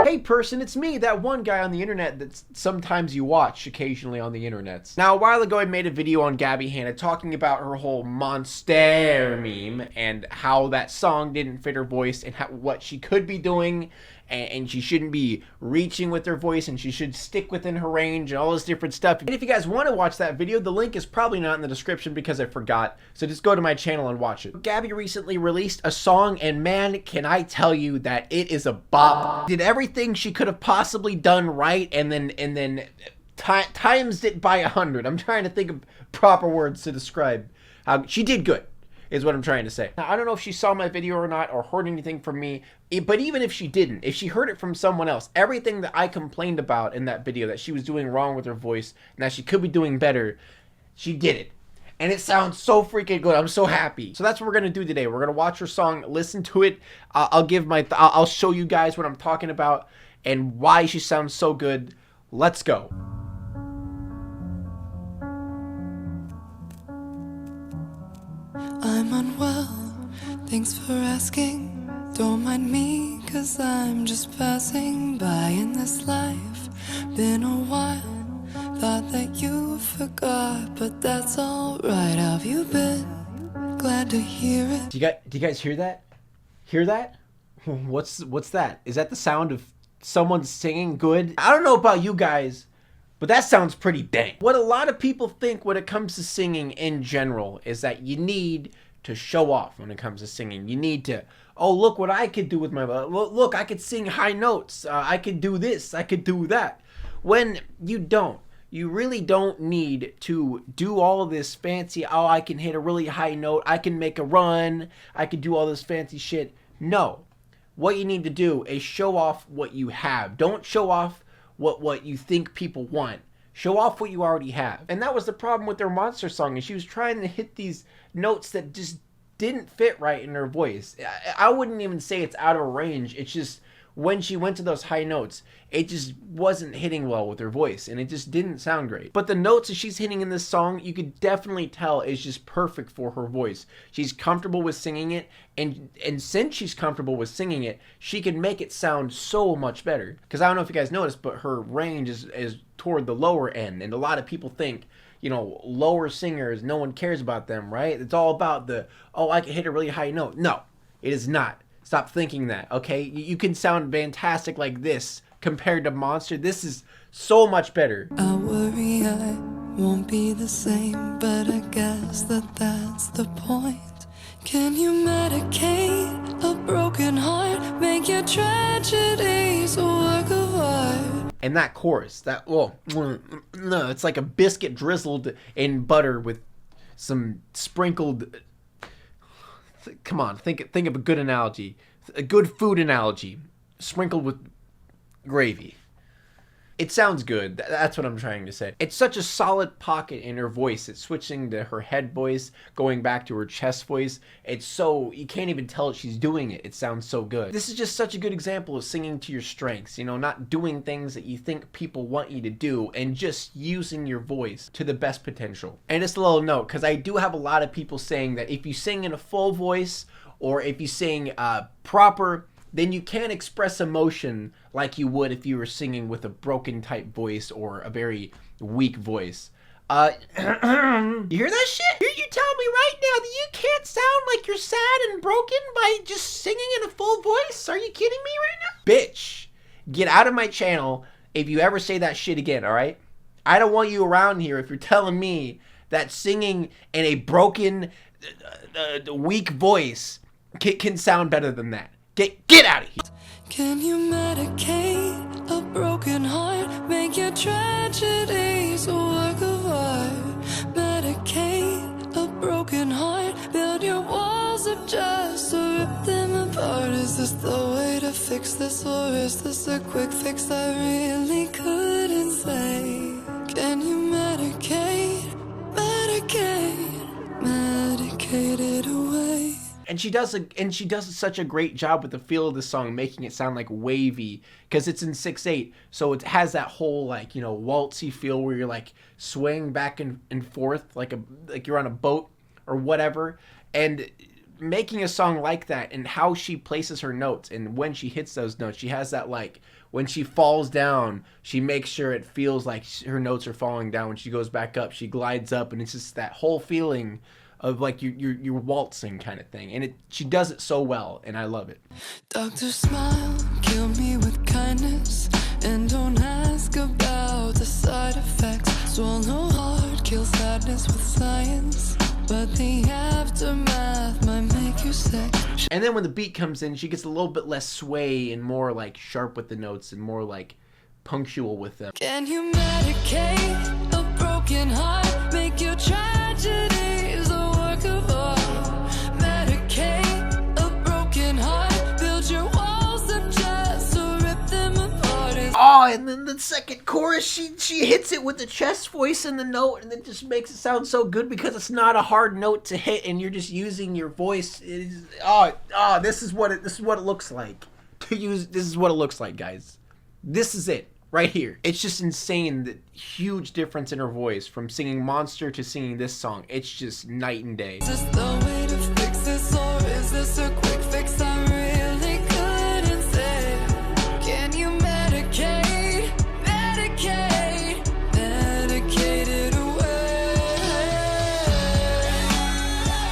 Hey person, it's me, that one guy on the internet that sometimes you watch occasionally on the internet. Now, a while ago I made a video on Gabbie Hanna talking about her whole monster meme and how that song didn't fit her voice and what she could be doing, and she shouldn't be reaching with her voice and she should stick within her range and all this different stuff. And if you guys want to watch that video, the link is probably not in the description because I forgot, so just go to my channel and watch it. Gabbie recently released a song, and man, can I tell you that it is a bop. Did everything she could have possibly done right, and then times it by 100. I'm trying to think of proper words to describe how she did good, is what I'm trying to say. Now, I don't know if she saw my video or not, or heard anything from me, but even if she didn't, if she heard it from someone else, everything that I complained about in that video that she was doing wrong with her voice and that she could be doing better, she did it. And it sounds so freaking good. I'm so happy. So that's what we're gonna do today. We're gonna watch her song, listen to it. I'll show you guys what I'm talking about and why she sounds so good. Let's go. I'm unwell, thanks for asking. Don't mind me, cause I'm just passing by in this life. Been a while, thought that you forgot, but that's alright. Have you been? Glad to hear it. Do you guys hear that? Hear that? What's that? Is that the sound of someone singing good? I don't know about you guys, but that sounds pretty dang. What a lot of people think when it comes to singing in general is that you need to show off when it comes to singing. You need to, oh, look what I could do with my voice. Look, I could sing high notes. I could do this. I could do that. When you don't. You really don't need to do all this fancy, oh, I can hit a really high note. I can make a run. I can do all this fancy shit. No. What you need to do is show off what you have. Don't show off what you think people want. Show off what you already have. And that was the problem with their monster song, is she was trying to hit these notes that just didn't fit right in her voice. I wouldn't even say it's out of range. It's just when she went to those high notes, it just wasn't hitting well with her voice, and it just didn't sound great. But the notes that she's hitting in this song, you could definitely tell is just perfect for her voice. She's comfortable with singing it, and since she's comfortable with singing it, she can make it sound so much better. Because I don't know if you guys noticed, but her range is toward the lower end, and a lot of people think, you know, lower singers, no one cares about them, right? It's all about the, oh, I can hit a really high note. No, it is not. Stop thinking that, okay? You can sound fantastic like this compared to Monster. This is so much better. I worry I won't be the same, but I guess that's the point. Can you medicate a broken heart? Make your tragedies a work of art. And that chorus, that, oh, no, it's like a biscuit drizzled in butter with some sprinkled. Come on, think of a good analogy. A good food analogy. Sprinkled with gravy. It sounds good. That's what I'm trying to say. It's such a solid pocket in her voice. It's switching to her head voice, going back to her chest voice. It's so, you can't even tell she's doing it. It sounds so good. This is just such a good example of singing to your strengths, you know, not doing things that you think people want you to do and just using your voice to the best potential. And just a little note, because I do have a lot of people saying that if you sing in a full voice or if you sing proper, then you can't express emotion like you would if you were singing with a broken type voice or a very weak voice. You hear that shit? Here you tell me right now that you can't sound like you're sad and broken by just singing in a full voice? Are you kidding me right now? Bitch, get out of my channel if you ever say that shit again, alright? I don't want you around here if you're telling me that singing in a broken, weak voice can sound better than that. Get out of here. Can you medicate a broken heart? Make your tragedies a work of art. Medicate a broken heart. Build your walls up just to rip them apart. Is this the way to fix this, or is this a quick fix I really couldn't say? Can you medicate it away? And she does such a great job with the feel of the song, making it sound like wavy, because it's in 6/8, so it has that whole, like, you know, waltzy feel where you're like swaying back and forth like you're on a boat or whatever. And making a song like that and how she places her notes and when she hits those notes, she has that like when she falls down, she makes sure it feels like her notes are falling down. When she goes back up, she glides up, and it's just that whole feeling of like you're waltzing kind of thing. And she does it so well, and I love it. Doctor, smile, kill me with kindness, and don't ask about the side effects. Swallow hard, kill sadness with science, but the aftermath might make you sick. And then when the beat comes in, she gets a little bit less sway and more like sharp with the notes and more like punctual with them. Can you medicate a broken heart? Make your tragedies a work of art. Medicate a broken heart. Build your walls of just to rip them apart. Oh, and then the second chorus, she hits it with the chest voice in the note, and it just makes it sound so good because it's not a hard note to hit, and you're just using your voice. This is what it looks like to use. This is what it looks like, guys. This is it right here. It's just insane, the huge difference in her voice from singing Monster to singing this song. It's just night and day. Is this the way to fix this, or is this a quick fix? I really couldn't say. Can you medicate it away?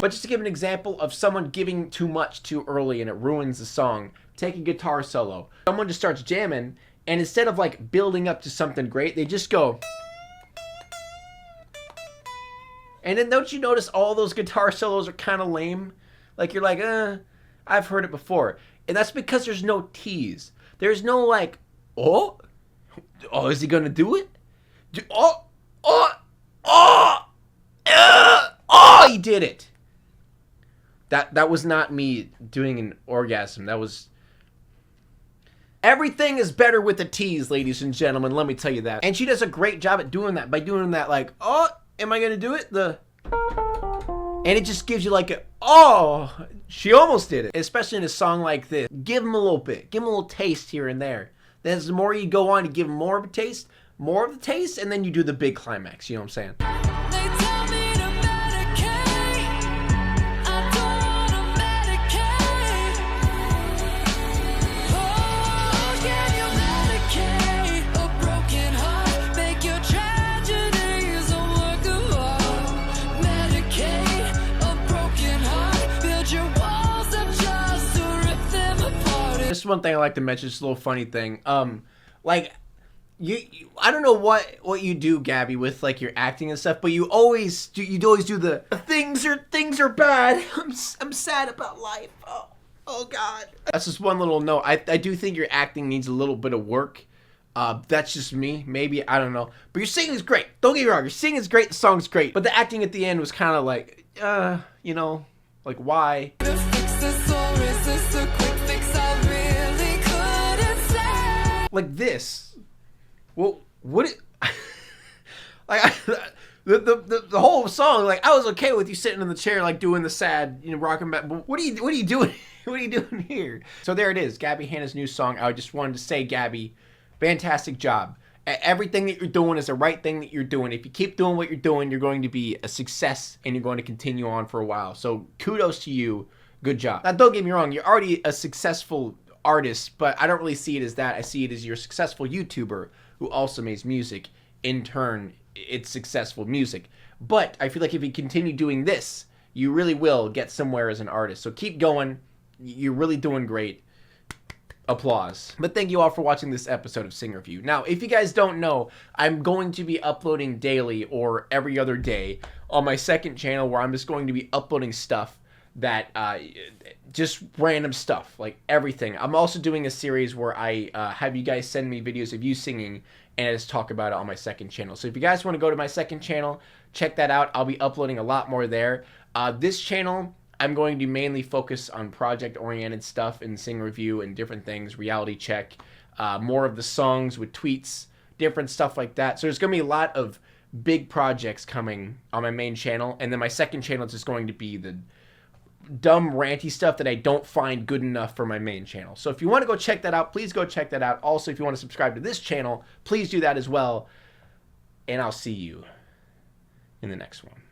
But just to give an example of someone giving too much too early and it ruins the song, take a guitar solo. Someone just starts jamming, and instead of like building up to something great, they just go. And then don't you notice all those guitar solos are kind of lame? Like you're like, I've heard it before. And that's because there's no tease. There's no like, oh, is he gonna do it? He did it. That was not me doing an orgasm. That was... Everything is better with a tease, ladies and gentlemen. Let me tell you that. And she does a great job at doing that. By doing that, like, oh, am I going to do it? And it just gives you like a, oh, she almost did it. Especially in a song like this. Give them a little bit. Give them a little taste here and there. Then as the more you go on, you give them more of the taste, and then you do the big climax. You know what I'm saying? They tell me to medicate. I don't wanna medicate. Oh, can you medicate a broken heart? Make your tragedies a work of art. Medicate a broken heart. Build your walls up just to rip them apart. Just one thing I like to mention, just a little funny thing. Like, I don't know what you do, Gabbie, with like your acting and stuff, but you always do the things are bad. I'm sad about life. Oh God. That's just one little note. I do think your acting needs a little bit of work. That's just me. Maybe, I don't know. But your singing is great. Don't get me wrong. Your singing is great. The song's great. But the acting at the end was kind of like, you know, like why? To fix this, or is this a quick fix? I really couldn't say. Like this. Well, like the whole song, like I was okay with you sitting in the chair, like doing the sad, you know, rocking back. But what are you doing? What are you doing here? So there it is, Gabbie Hanna's new song. I just wanted to say, Gabbie, fantastic job. Everything that you're doing is the right thing that you're doing. If you keep doing what you're doing, you're going to be a success and you're going to continue on for a while. So kudos to you. Good job. Now, don't get me wrong. You're already a successful artist, but I don't really see it as that. I see it as you're a successful YouTuber who also makes music. In turn, it's successful music. But I feel like if you continue doing this, you really will get somewhere as an artist. So keep going. You're really doing great. Applause. But thank you all for watching this episode of Sing Review. Now, if you guys don't know, I'm going to be uploading daily or every other day on my second channel, where I'm just going to be uploading stuff that just random stuff, like everything. I'm also doing a series where I have you guys send me videos of you singing, and I just talk about it on my second channel. So if you guys want to go to my second channel, check that out. I'll be uploading a lot more there. This channel, I'm going to mainly focus on project-oriented stuff and Sing Review and different things, reality check, more of the songs with tweets, different stuff like that. So there's going to be a lot of big projects coming on my main channel, and then my second channel is just going to be the dumb ranty stuff that I don't find good enough for my main channel. So if you want to go check that out, please go check that out. Also, if you want to subscribe to this channel, please do that as well. And I'll see you in the next one.